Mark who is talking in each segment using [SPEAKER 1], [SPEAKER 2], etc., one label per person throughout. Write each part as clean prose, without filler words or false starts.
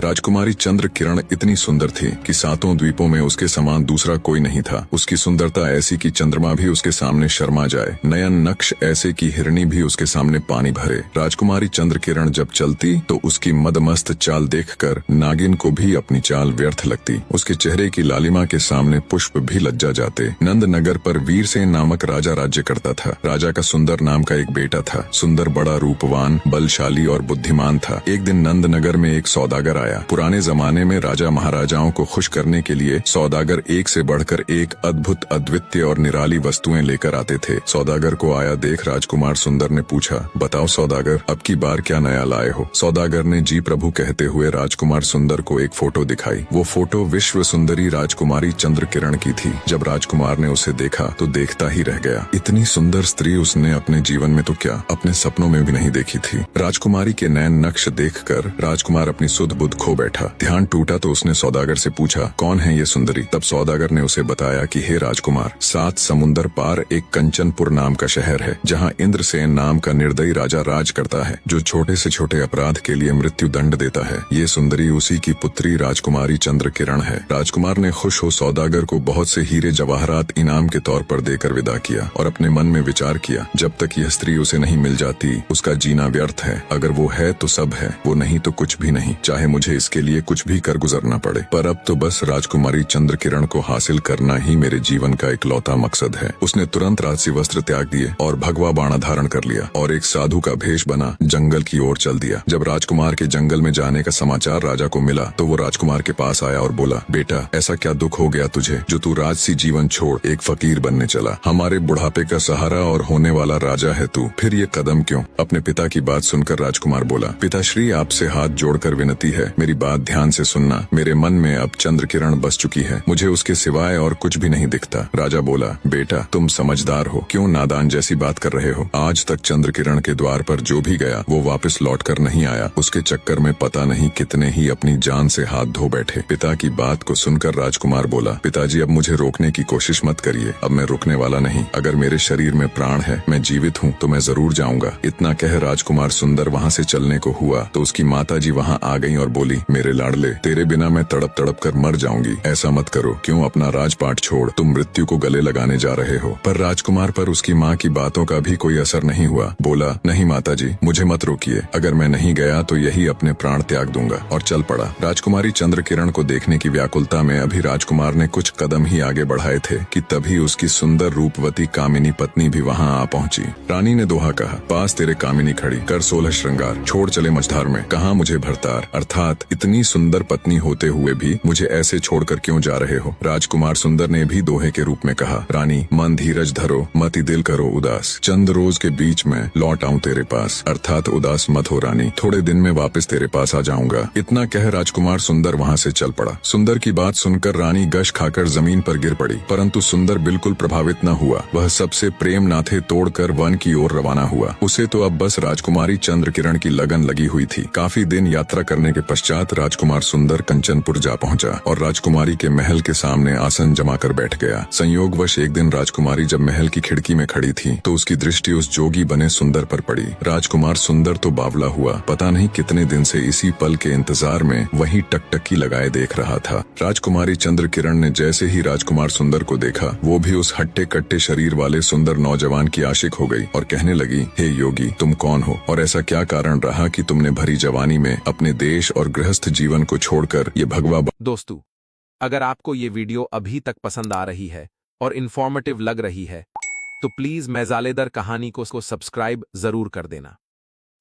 [SPEAKER 1] राजकुमारी चंद्र किरण इतनी सुंदर थी कि सातों द्वीपों में उसके समान दूसरा कोई नहीं था। उसकी सुंदरता ऐसी कि चंद्रमा भी उसके सामने शर्मा जाए, नयन नक्श ऐसे कि हिरणी भी उसके सामने पानी भरे। राजकुमारी चंद्र किरण जब चलती तो उसकी मदमस्त चाल देखकर नागिन को भी अपनी चाल व्यर्थ लगती। उसके चेहरे की लालिमा के सामने पुष्प भी लज्जा जाते। नंद नगर पर वीरसेन नामक राजा राज्य करता था। राजा का सुंदर नाम का एक बेटा था। सुंदर, बड़ा, रूपवान, बलशाली और बुद्धिमान था। एक दिन नंद नगर में एक सौदागर आया। पुराने जमाने में राजा महाराजाओं को खुश करने के लिए सौदागर एक से बढ़कर एक अद्भुत, अद्वितीय और निराली वस्तुएं लेकर आते थे। सौदागर को आया देख राजकुमार सुंदर ने पूछा, बताओ सौदागर, अब की बार क्या नया लाए हो? सौदागर ने जी प्रभु कहते हुए राजकुमार सुंदर को एक फोटो दिखाई। वो फोटो विश्व सुंदरी राजकुमारी चंद्र किरण की थी। जब राजकुमार ने उसे देखा तो देखता ही रह गया। इतनी सुंदर स्त्री उसने अपने जीवन में तो क्या, अपने सपनों में भी नहीं देखी थी। राजकुमारी के नयन नक्श देखकर राजकुमार अपनी सुध बुध खो बैठा। ध्यान टूटा तो उसने सौदागर से पूछा, कौन है ये सुंदरी? तब सौदागर ने उसे बताया कि हे राजकुमार, 7 समुंदर पार एक कंचनपुर नाम का शहर है, जहाँ इंद्रसेन नाम का निर्दयी राजा राज करता है, जो छोटे से छोटे अपराध के लिए मृत्यु दंड देता है। ये सुंदरी उसी की पुत्री राजकुमारी चंद्र किरण है। राजकुमार ने खुश हो सौदागर को बहुत से हीरे जवाहरात इनाम के तौर पर देकर विदा किया और अपने मन में विचार किया, जब तक यह स्त्री उसे नहीं मिल जाती उसका जीना व्यर्थ है। अगर वो है तो सब है, वो नहीं तो कुछ भी नहीं, चाहे मुझे इसके लिए कुछ भी कर गुजरना पड़े। पर अब तो बस राजकुमारी चंद्र किरण को हासिल करना ही मेरे जीवन का इकलौता मकसद है। उसने तुरंत राजसी वस्त्र त्याग दिए और भगवा बाणा धारण कर लिया और एक साधु का भेष बना जंगल की ओर चल दिया। जब राजकुमार के जंगल में जाने का समाचार राजा को मिला तो वो राजकुमार के पास आया और बोला, बेटा, ऐसा क्या दुख हो गया तुझे जो तू राजसी जीवन छोड़ एक फकीर बनने चला? हमारे बुढ़ापे का सहारा और होने वाला राजा है तू, फिर ये कदम क्यों? अपने पिता की बात सुनकर राजकुमार बोला, पिताश्री, आपसे हाथ जोड़कर विनती है, मेरी बात ध्यान से सुनना। मेरे मन में अब चंद्र किरण बस चुकी है, मुझे उसके सिवाय और कुछ भी नहीं दिखता। राजा बोला, बेटा, तुम समझदार हो, क्यों नादान जैसी बात कर रहे हो? आज तक चंद्र किरण के द्वार पर जो भी गया वो वापस लौट कर नहीं आया। उसके चक्कर में पता नहीं कितने ही अपनी जान से हाथ धो बैठे। पिता की बात को सुनकर राजकुमार बोला, पिताजी, अब मुझे रोकने की कोशिश मत करिए, अब मैं रुकने वाला नहीं। अगर मेरे शरीर में प्राण है, मैं जीवित हूँ, तो मैं जरूर जाऊंगा। इतना कह राजकुमार सुंदर वहाँ से चलने को हुआ तो उसकी माता जी वहाँ आ गई और बोली, मेरे लाडले, तेरे बिना मैं तड़प तड़प कर मर जाऊंगी। ऐसा मत करो, क्यों अपना राजपाट छोड़ तुम मृत्यु को गले लगाने जा रहे हो? पर राजकुमार पर उसकी माँ की बातों का भी कोई असर नहीं हुआ। बोला, नहीं माताजी, मुझे मत रोकिए, अगर मैं नहीं गया तो यही अपने प्राण त्याग दूंगा, और चल पड़ा। राजकुमारी चंद्र किरण को देखने की व्याकुलता में अभी राजकुमार ने कुछ कदम ही आगे बढ़ाए थे कि तभी उसकी सुंदर रूपवती कामिनी पत्नी भी वहाँ आ पहुँची। रानी ने दोहा कहा, पास तेरे कामिनी खड़ी, कर 16 श्रृंगार, छोड़ चले मझधार में, कहाँ मुझे भरतार। अर्थात इतनी सुंदर पत्नी होते हुए भी मुझे ऐसे छोड़कर क्यों जा रहे हो? राजकुमार सुंदर ने भी दोहे के रूप में कहा, रानी, मन धीरज धरो, मति दिल करो उदास, चंद रोज के बीच में लौट आऊं तेरे पास, अर्थात उदास मत हो रानी, थोड़े दिन में वापस तेरे पास आ जाऊंगा। इतना कह राजकुमार सुंदर वहाँ से चल पड़ा। सुंदर की बात सुनकर रानी गश खाकर जमीन पर गिर पड़ी, परंतु सुंदर बिल्कुल प्रभावित न हुआ। वह सबसे प्रेम नाथे तोड़कर वन की ओर रवाना हुआ। उसे तो अब बस राजकुमारी चंद्र किरण की लगन लगी हुई थी। काफी दिन यात्रा करने के पश्चात राजकुमार सुंदर कंचनपुर जा पहुंचा और राजकुमारी के महल के सामने आसन जमा कर बैठ गया। संयोगवश एक दिन राजकुमारी जब महल की खिड़की में खड़ी थी तो उसकी दृष्टि उस जोगी बने सुंदर पर पड़ी। राजकुमार सुंदर तो बावला हुआ, पता नहीं कितने दिन से इसी पल के इंतजार में वहीं टकटकी लगाए देख रहा था। राजकुमारी चंद्र किरण ने जैसे ही राजकुमार सुंदर को देखा, वो भी उस हट्टे कट्टे शरीर वाले सुंदर नौजवान की आशिक हो गई और कहने लगी, हे योगी, तुम कौन हो और ऐसा क्या कारण रहा कि तुमने भरी जवानी में अपने देश और गृहस्थ जीवन को छोड़कर ये भगवा।
[SPEAKER 2] दोस्तों, अगर आपको ये वीडियो अभी तक पसंद आ रही है और इन्फॉर्मेटिव लग रही है तो प्लीज मज़ेदार कहानी को सब्सक्राइब जरूर कर देना।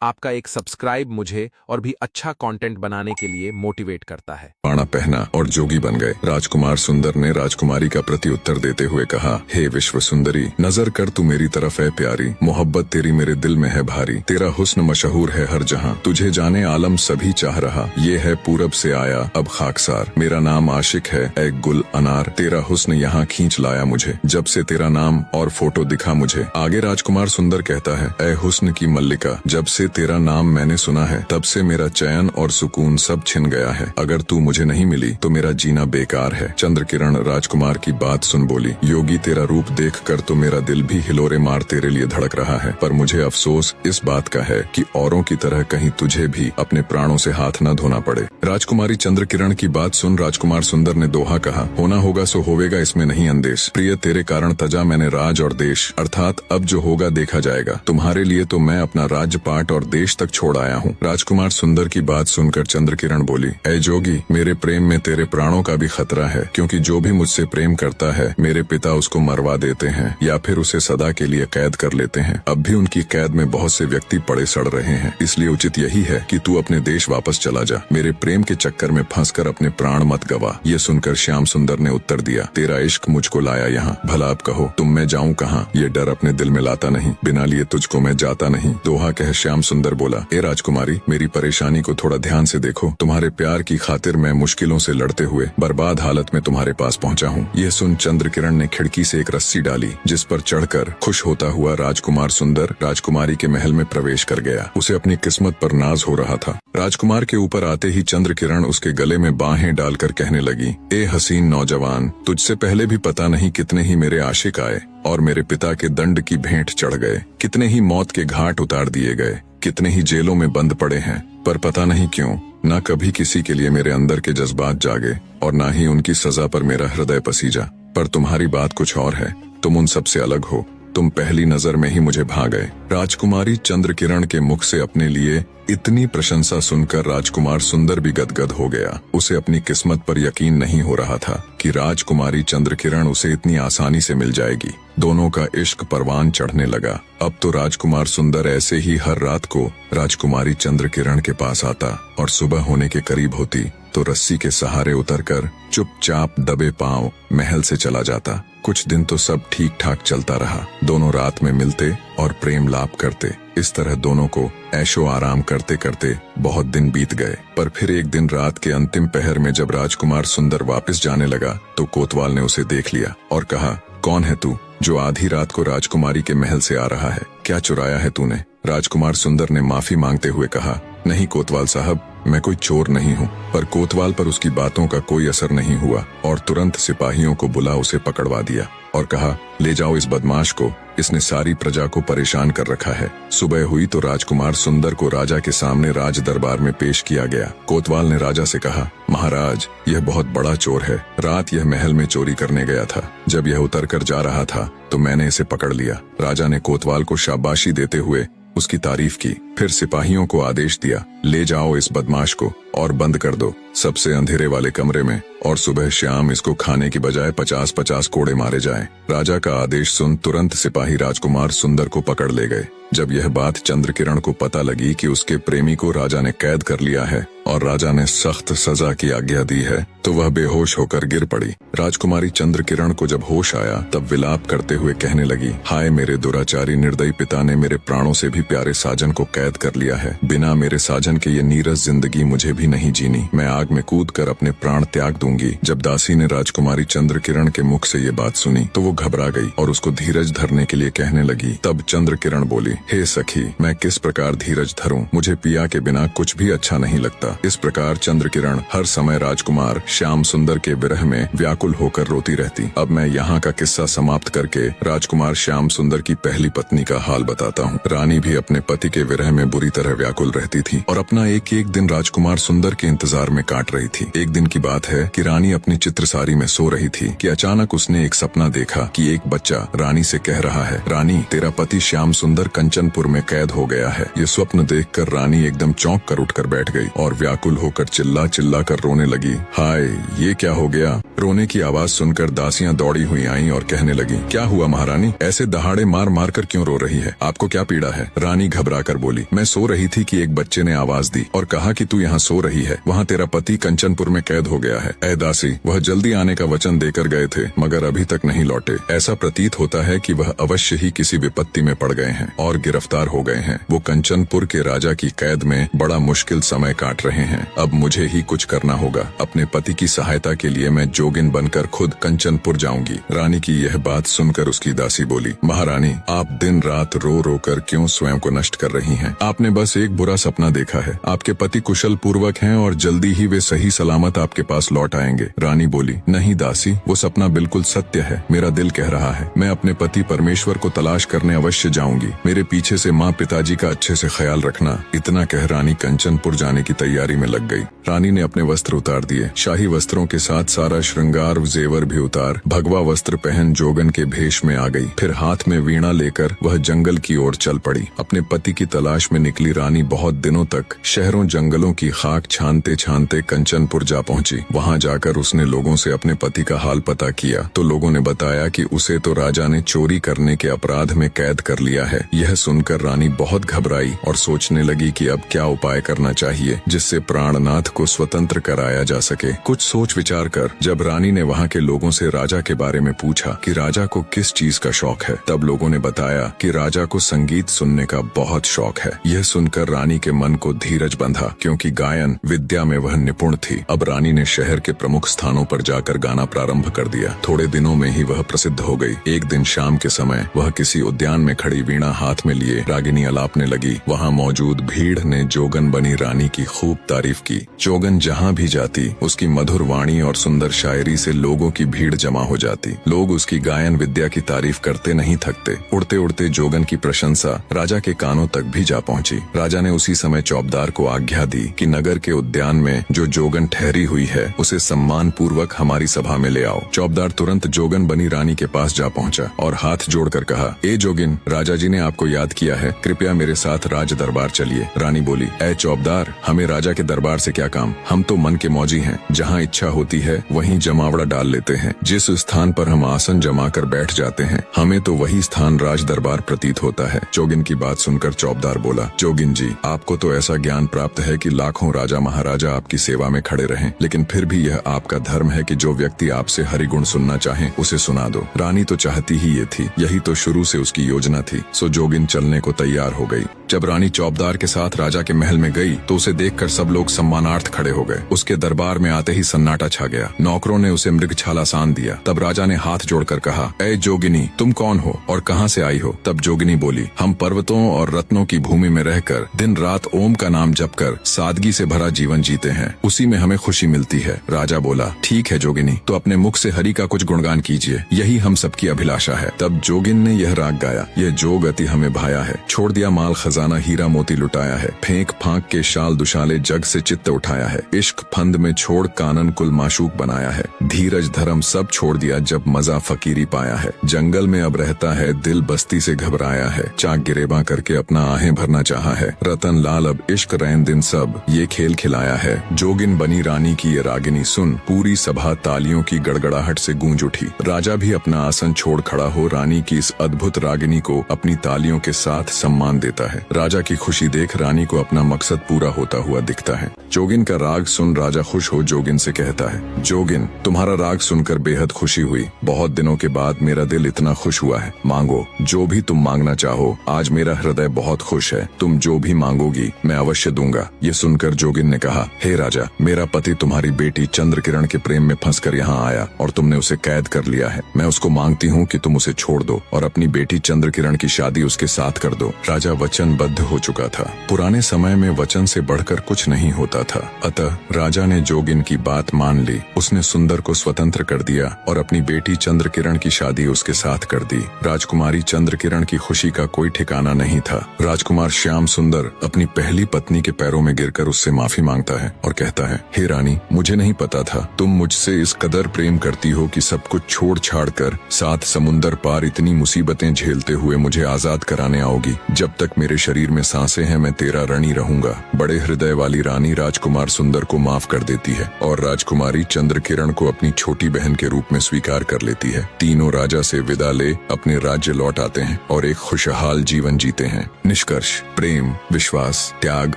[SPEAKER 2] आपका एक सब्सक्राइब मुझे और भी अच्छा कंटेंट बनाने के लिए मोटिवेट करता है।
[SPEAKER 1] बाणा पहना और जोगी बन गए। राजकुमार सुंदर ने राजकुमारी का प्रत्युत्तर देते हुए कहा, हे विश्व सुंदरी, नजर कर तू मेरी तरफ है प्यारी, मोहब्बत तेरी मेरे दिल में है भारी, तेरा हुस्न मशहूर है हर जहां, तुझे जाने आलम सभी चाह रहा, ये है पूरब से आया अब खाकसार, मेरा नाम आशिक है ए गुल अनार, तेरा हुस्न यहाँ खींच लाया मुझे, जब से तेरा नाम और फोटो दिखा मुझे। आगे राजकुमार सुंदर कहता है, ए हुस्न की मल्लिका, जब से तेरा नाम मैंने सुना है, तब से मेरा चैन और सुकून सब छिन गया है। अगर तू मुझे नहीं मिली तो मेरा जीना बेकार है। चंद्रकिरण राजकुमार की बात सुन बोली, योगी तेरा रूप देखकर तो मेरा दिल भी हिलोरे मार तेरे लिए धड़क रहा है, पर मुझे अफसोस इस बात का है कि औरों की तरह कहीं तुझे भी अपने प्राणों से हाथ न धोना पड़े। राजकुमारी चंद्रकिरण की बात सुन राजकुमार सुंदर ने दोहा कहा, होना होगा सो होवेगा, इसमें नहीं अंदेश। प्रिय, तेरे कारण तजा मैंने राज और देश, अर्थात अब जो होगा देखा जाएगा। तुम्हारे लिए तो मैं अपना राज्यपाट और देश तक छोड़ आया हूँ। राजकुमार सुंदर की बात सुनकर चंद्रकिरण बोली, ऐ जोगी, मेरे प्रेम में तेरे प्राणों का भी खतरा है, क्योंकि जो भी मुझसे प्रेम करता है मेरे पिता उसको मरवा देते हैं या फिर उसे सदा के लिए कैद कर लेते हैं। अब भी उनकी कैद में बहुत से व्यक्ति पड़े सड़ रहे हैं, इसलिए उचित यही है कि तू अपने देश वापस चला जा। मेरे प्रेम के चक्कर में फंसकर अपने प्राण मत गवा। ये सुनकर श्याम सुंदर ने उत्तर दिया, तेरा इश्क मुझको लाया यहाँ, भला अब कहो तुम मैं जाऊँ कहाँ? ये डर अपने दिल में लाता नहीं, बिना लिए तुझको मैं जाता नहीं। दोहा कह श्याम सुंदर बोला, ए राजकुमारी, मेरी परेशानी को थोड़ा ध्यान से देखो। तुम्हारे प्यार की खातिर मैं मुश्किलों से लड़ते हुए बर्बाद हालत में तुम्हारे पास पहुँचा हूँ। यह सुन चंद्रकिरण ने खिड़की से एक रस्सी डाली, जिस पर चढ़कर खुश होता हुआ राजकुमार सुंदर राजकुमारी के महल में प्रवेश कर गया। उसे अपनी किस्मत पर नाज हो रहा था। राजकुमार के ऊपर आते ही चंद्रकिरण उसके गले में बाहें डालकर कहने लगी, ए हसीन नौजवान, तुझसे पहले भी पता नहीं कितने ही मेरे आशिक आए और मेरे पिता के दंड की भेंट चढ़ गए, कितने ही मौत के घाट उतार दिए गए, कितने ही जेलों में बंद पड़े हैं, पर पता नहीं क्यों न कभी किसी के लिए मेरे अंदर के जज्बात जागे और न ही उनकी सजा पर मेरा हृदय पसीजा। पर तुम्हारी बात कुछ और है, तुम उन सब से अलग हो। तुम पहली नजर में ही मुझे भा गए। राजकुमारी चंद्रकिरण के मुख से अपने लिए इतनी प्रशंसा सुनकर राजकुमार सुंदर भी गदगद हो गया। उसे अपनी किस्मत पर यकीन नहीं हो रहा था कि राजकुमारी चंद्रकिरण उसे इतनी आसानी से मिल जाएगी। दोनों का इश्क परवान चढ़ने लगा। अब तो राजकुमार सुंदर ऐसे ही हर रात को राजकुमारी चंद्रकिरण के पास आता और सुबह होने के करीब होती तो रस्सी के सहारे उतरकर चुपचाप दबे पांव महल से चला जाता। कुछ दिन तो सब ठीक ठाक चलता रहा। दोनों रात में मिलते और प्रेम लाप करते। इस तरह दोनों को ऐशो आराम करते करते बहुत दिन बीत गए। पर फिर एक दिन रात के अंतिम पहर में जब राजकुमार सुंदर वापस जाने लगा तो कोतवाल ने उसे देख लिया और कहा, कौन है तू जो आधी रात को राजकुमारी के महल से आ रहा है? क्या चुराया है तूने? राजकुमार सुंदर ने माफी मांगते हुए कहा, नहीं कोतवाल साहब, मैं कोई चोर नहीं हूँ। पर कोतवाल पर उसकी बातों का कोई असर नहीं हुआ और तुरंत सिपाहियों को बुला उसे पकड़वा दिया और कहा, ले जाओ इस बदमाश को, इसने सारी प्रजा को परेशान कर रखा है। सुबह हुई तो राजकुमार सुंदर को राजा के सामने राज दरबार में पेश किया गया। कोतवाल ने राजा से कहा, महाराज, यह बहुत बड़ा चोर है। रात यह महल में चोरी करने गया था। जब यह उतर कर जा रहा था तो मैंने इसे पकड़ लिया। राजा ने कोतवाल को शाबाशी देते हुए उसकी तारीफ की, फिर सिपाहियों को आदेश दिया, ले जाओ इस बदमाश को और बंद कर दो सबसे अंधेरे वाले कमरे में, और सुबह शाम इसको खाने की बजाय 50-50 कोड़े मारे जाएं। राजा का आदेश सुन तुरंत सिपाही राजकुमार सुंदर को पकड़ ले गए। जब यह बात चंद्रकिरण को पता लगी कि उसके प्रेमी को राजा ने कैद कर लिया है और राजा ने सख्त सजा की आज्ञा दी है तो वह बेहोश होकर गिर पड़ी। राजकुमारी चंद्रकिरण को जब होश आया तब विलाप करते हुए कहने लगी, हाय मेरे दुराचारी निर्दयी पिता ने मेरे प्राणों से भी प्यारे साजन को कैद कर लिया है। बिना मेरे साजन के ये नीरस जिंदगी मुझे भी नहीं जीनी। मैं आग में कूद कर अपने प्राण त्याग दूंगी। जब दासी ने राजकुमारी चंद्रकिरण के मुख से ये बात सुनी तो वो घबरा गई और उसको धीरज धरने के लिए कहने लगी। तब चंद्रकिरण बोली, हे सखी, मैं किस प्रकार धीरज धरूं? मुझे पिया के बिना कुछ भी अच्छा नहीं लगता। इस प्रकार चंद्रकिरण हर समय राजकुमार श्याम सुंदर के विरह में व्याकुल होकर रोती रहती। अब मैं यहाँ का किस्सा समाप्त करके राजकुमार श्याम सुंदर की पहली पत्नी का हाल बताता हूँ। रानी भी अपने पति के विरह में बुरी तरह व्याकुल रहती थी और अपना एक एक दिन राजकुमार सुंदर के इंतजार में काट रही थी। एक दिन की बात है कि रानी अपनी चित्रसारी में सो रही थी कि अचानक उसने एक सपना देखा कि एक बच्चा रानी से कह रहा है, रानी, तेरा पति श्याम सुंदर कंचनपुर में कैद हो गया है। ये स्वप्न देखकर रानी एकदम चौंक कर उठकर बैठ गई और व्याकुल होकर चिल्ला चिल्ला कर रोने लगी। हाय, ये क्या हो गया? रोने की आवाज सुनकर दासियां दौड़ी हुई आईं और कहने लगी, क्या हुआ महारानी? ऐसे दहाड़े मार मार कर क्यों रो रही है? आपको क्या पीड़ा है? रानी घबरा कर बोली, मैं सो रही थी कि एक बच्चे ने आवाज दी और कहा कि तू यहाँ सो रही है, वहाँ तेरा पति पति कंचनपुर में कैद हो गया है। ऐ दासी, वह जल्दी आने का वचन देकर गए थे मगर अभी तक नहीं लौटे। ऐसा प्रतीत होता है कि वह अवश्य ही किसी विपत्ति में पड़ गए हैं और गिरफ्तार हो गए हैं। वो कंचनपुर के राजा की कैद में बड़ा मुश्किल समय काट रहे हैं। अब मुझे ही कुछ करना होगा। अपने पति की सहायता के लिए मैं जोगिन बनकर खुद कंचनपुर जाऊंगी। रानी की यह बात सुनकर उसकी दासी बोली, महारानी, आप दिन रात रो रो कर क्यों स्वयं को नष्ट कर रही हैं? आपने बस एक बुरा सपना देखा है। आपके पति कुशल पूर्वक हैं और जल्दी ही वे सही सलामत आपके पास लौट आएंगे। रानी बोली, नहीं दासी, वो सपना बिल्कुल सत्य है। मेरा दिल कह रहा है मैं अपने पति परमेश्वर को तलाश करने अवश्य जाऊंगी। मेरे पीछे से माँ पिताजी का अच्छे से ख्याल रखना। इतना कह रानी कंचनपुर जाने की तैयारी में लग गई। रानी ने अपने वस्त्र उतार दिए। शाही वस्त्रों के साथ सारा श्रृंगार जेवर भी उतार भगवा वस्त्र पहन जोगन के भेष में आ गई। फिर हाथ में वीणा लेकर वह जंगल की ओर चल पड़ी। अपने पति की तलाश में निकली रानी बहुत दिनों तक शहरों जंगलों की खाक छानते छानते कंचनपुर जा पहुंची। वहां जाकर उसने लोगों से अपने पति का हाल पता किया तो लोगों ने बताया कि उसे तो राजा ने चोरी करने के अपराध में कैद कर लिया है। यह सुनकर रानी बहुत घबराई और सोचने लगी कि अब क्या उपाय करना चाहिए जिससे प्राणनाथ को स्वतंत्र कराया जा सके। कुछ सोच विचार कर जब रानी ने वहां के लोगों से राजा के बारे में पूछा कि राजा को किस चीज का शौक है, तब लोगों ने बताया कि राजा को संगीत सुनने का बहुत शौक है। यह सुनकर रानी के मन को धीरज बंधा क्योंकि गायन विद्या में वह निपुण थी। अब रानी ने शहर के प्रमुख स्थानों पर जाकर गाना प्रारंभ कर दिया। थोड़े दिनों में ही वह प्रसिद्ध हो गई। एक दिन शाम के समय वह किसी उद्यान में खड़ी वीणा हाथ में लिए रागिनी अलापने लगी। वहाँ मौजूद भीड़ ने जोगन बनी रानी की खूब तारीफ की। जोगन जहाँ भी जाती उसकी मधुर वाणी और सुंदर शायरी से लोगों की भीड़ जमा हो जाती। लोग उसकी गायन विद्या की तारीफ करते नहीं थकते। उड़ते उड़ते जोगन की प्रशंसा राजा के कानों तक भी जा पहुंची। राजा ने उसी समय चौबदार को आज्ञा दी कि नगर के उद्यान में जो जोगन ठहरी हुई है उसे सम्मान पूर्वक हमारी सभा में ले आओ। चौबदार तुरंत जोगन बनी रानी के पास जा पहुंचा और हाथ जोड़कर कहा, ए जोगिन, राजा जी ने आपको याद किया है, कृपया मेरे साथ राज दरबार चलिए। रानी बोली, ए चौबदार, हमें राजा के दरबार से क्या काम? हम तो मन के मौजी हैं। जहाँ इच्छा होती है वहीं जमावड़ा डाल लेते हैं। जिस स्थान पर हम आसन जमा कर बैठ जाते हैं हमें तो वही स्थान राज दरबार प्रतीत होता है। जोगिन की बात सुनकर चौबदार बोला, जोगिन जी, आपको तो ऐसा ज्ञान प्राप्त है कि लाखों राजा महाराजा आपकी सेवा में खड़े रहें, लेकिन फिर भी यह आपका धर्म है कि जो व्यक्ति आपसे हरिगुण सुनना चाहे उसे सुना दो। रानी तो चाहती ही ये थी, यही तो शुरू से उसकी योजना थी। सो जोगिन चलने को तैयार हो गई। जब रानी चौबदार के साथ राजा के महल में गई तो उसे देखकर सब लोग सम्मानार्थ खड़े हो गए। उसके दरबार में आते ही सन्नाटा छा गया। नौकरों ने उसे मृगछाला सान दिया। तब राजा ने हाथ जोड़कर कहा, ए जोगिनी, तुम कौन हो और कहाँ से आई हो? तब जोगिनी बोली, हम पर्वतों और रत्नों की भूमि में रहकर दिन रात ओम का नाम जपकर सादगी से भरा जीवन जीते हैं, उसी में हमें खुशी मिलती है। राजा बोला, ठीक है जोगिनी, तो अपने मुख से हरि का कुछ गुणगान कीजिए, यही हम सबकी अभिलाषा है। तब जोगिन ने यह राग गाया, यह जोग अति हमें भाया है, छोड़ दिया माल खजाना हीरा मोती लुटाया है, फेंक फांक के शाल दुशाले जग से चित्त उठाया है, इश्क फंद में छोड़ कानन कुल माशूक बनाया है, धीरज धर्म सब छोड़ दिया जब मजा फकीरी पाया है, जंगल में अब रहता है दिल बस्ती से घबराया है, चाक गिरेबा करके अपना आहें भरना चाहा है, रतन लाल अब इश्क रैन दिन सब ये खेल खिलाया है। जोगिन बनी रानी की ये रागिनी सुन पूरी सभा तालियों की गड़गड़ाहट से गूंज उठी। राजा भी अपना आसन छोड़ खड़ा हो रानी की इस अद्भुत रागिनी को अपनी तालियों के साथ सम्मान देता है। राजा की खुशी देख रानी को अपना मकसद पूरा होता हुआ दिखता है। जोगिन का राग सुन राजा खुश हो जोगिन से कहता है, जोगिन, तुम्हारा राग सुनकर बेहद खुशी हुई। बहुत दिनों के बाद मेरा दिल इतना खुश हुआ है। मांगो जो भी तुम मांगना चाहो, आज मेरा हृदय बहुत खुश है। तुम जो भी मांगोगी मैं अवश्य दूंगा। ये सुनकर जोगिन ने कहा, हे राजा, मेरा पति तुम्हारी बेटी चंद्रकिरण के प्रेम में फंसकर यहाँ आया और तुमने उसे कैद कर लिया है। मैं उसको मांगती हूँ कि तुम उसे छोड़ दो और अपनी बेटी चंद्रकिरण की शादी उसके साथ कर दो। राजा वचनबद्ध हो चुका था। पुराने समय में वचन से बढ़कर कुछ नहीं होता था। अतः राजा ने जोगिन की बात मान ली। उसने सुंदर को स्वतंत्र कर दिया और अपनी बेटी चंद्रकिरण की शादी उसके साथ कर दी। राजकुमारी चंद्रकिरण की खुशी का कोई ठिकाना नहीं था। राजकुमार श्याम सुंदर अपनी पहली पत्नी के पैरों में गिरकर उससे माफी मांगता है और कहता है, हे रानी, मुझे नहीं पता था तुम मुझसे इस कदर प्रेम करती हो कि सब कुछ छोड़ छाड़ कर 7 समुंदर पार इतनी मुसीबतें झेलते हुए मुझे आजाद कराने आओगी। जब तक मेरे शरीर में सांसें हैं मैं तेरा ऋणी रहूंगा। बड़े हृदय वाली रानी राजकुमार सुंदर को माफ कर देती है और राजकुमारी चंद्रकिरण को अपनी छोटी बहन के रूप में स्वीकार कर लेती है। तीनों राजा से विदा ले अपने राज्य लौट आते हैं और एक खुशहाल जीवन जीते हैं। निष्कर्ष, प्रेम, विश्वास, त्याग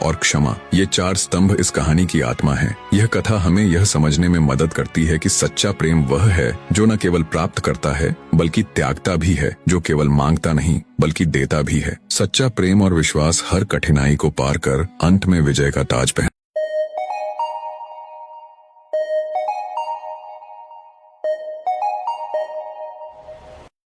[SPEAKER 1] और क्षमा, ये 4 स्तंभ इस कहानी की आत्मा है। यह कथा हमें यह समझने में मदद करती है कि सच्चा प्रेम वह है जो न केवल प्राप्त करता है बल्कि त्यागता भी है, जो केवल मांगता नहीं बल्कि देता भी है। सच्चा प्रेम और विश्वास हर कठिनाई को पार कर अंत में विजय का ताज पहन